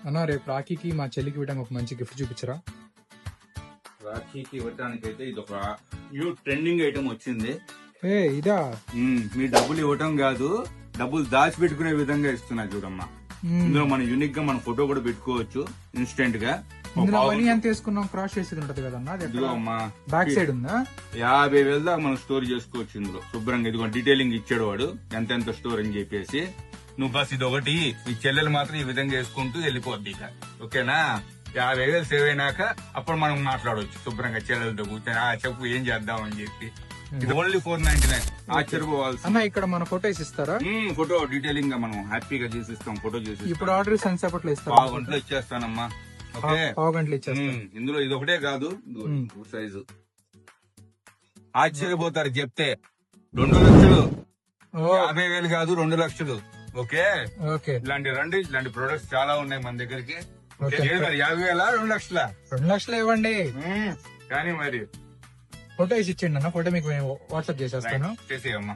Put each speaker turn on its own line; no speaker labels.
అన్న రేపు రాఖీకి మా చెల్లికి ఇవ్వడానికి ఒక మంచి గిఫ్ట్ చూపించరా?
రాఖీకి ఇవ్వటానికి అయితే ఇది ఒక న్యూ ట్రెండింగ్ ఐటమ్ వచ్చింది.
ఇదా?
మీ డబ్బులు ఇవ్వటం కాదు, డబ్బులు దాచిపెట్టుకునే విధంగా ఇస్తున్నా చూడమ్మా. ఇందులో మనం యూనిక్ గా మన ఫోటో కూడా పెట్టుకోవచ్చు ఇన్స్టెంట్ గా.
ఇందులో మనీ ఎంత తీసుకున్నాం క్రాస్ చేసేది ఉంటది కదన్నా,
అమ్మా
బ్యాక్ సైడ్ ఉందా?
50,000 దాకా మనం స్టోర్ చేసుకోవచ్చు ఇందులో శుభ్రంగా. ఇదిగో డీటెయిలింగ్ ఇచ్చాడు వాడు ఎంత స్టోర్ అని చెప్పేసి. నువ్వు బస్ ఇది ఒకటి, ఈ చెల్లెలు మాత్రం ఈ విధంగా వేసుకుంటూ వెళ్ళిపోద్ది ఇక. ఓకేనా? 50,000 సేవ్ అయినాక అప్పుడు మనం మాట్లాడవచ్చు శుభ్రంగా చెల్లెలతో కూర్చొని చెప్పు ఏం చేద్దాం అని చెప్పి. ఇది ఓన్లీ 499. ఆశ్చర్యపోవాల్సి.
అన్న ఇక్కడ మన ఫోటోస్ ఇస్తారా?
ఫోటో డీటెయిలింగ్ గా మనం హ్యాపీగా చేసిస్తాం. ఫోటో చేసి
ఇప్పుడు ఆర్డర్ సంసేపట్లో ఇస్తారా?
1 గంటలో ఇచ్చేస్తానమ్మా. ఓకే,
1 గంటలో ఇచ్చేస్తాను.
ఇందులో ఇది ఒకటే కాదు, సైజు ఆశ్చర్యపోతారు చెప్తే. 2 లక్షలు, 50,000 కాదు, 2 లక్షలు. ఓకే, ఇలాంటి ప్రొడక్ట్స్ చాలా ఉన్నాయి మన దగ్గరికి. 50,000 2 లక్షల?
2 లక్షలు ఇవ్వండి
కానీ మరి
ఫోటో వేసి ఇచ్చేయండి అన్న. ఫోటో మీకు వాట్సాప్ చేసేస్తాను.
చేసేయమ్మా.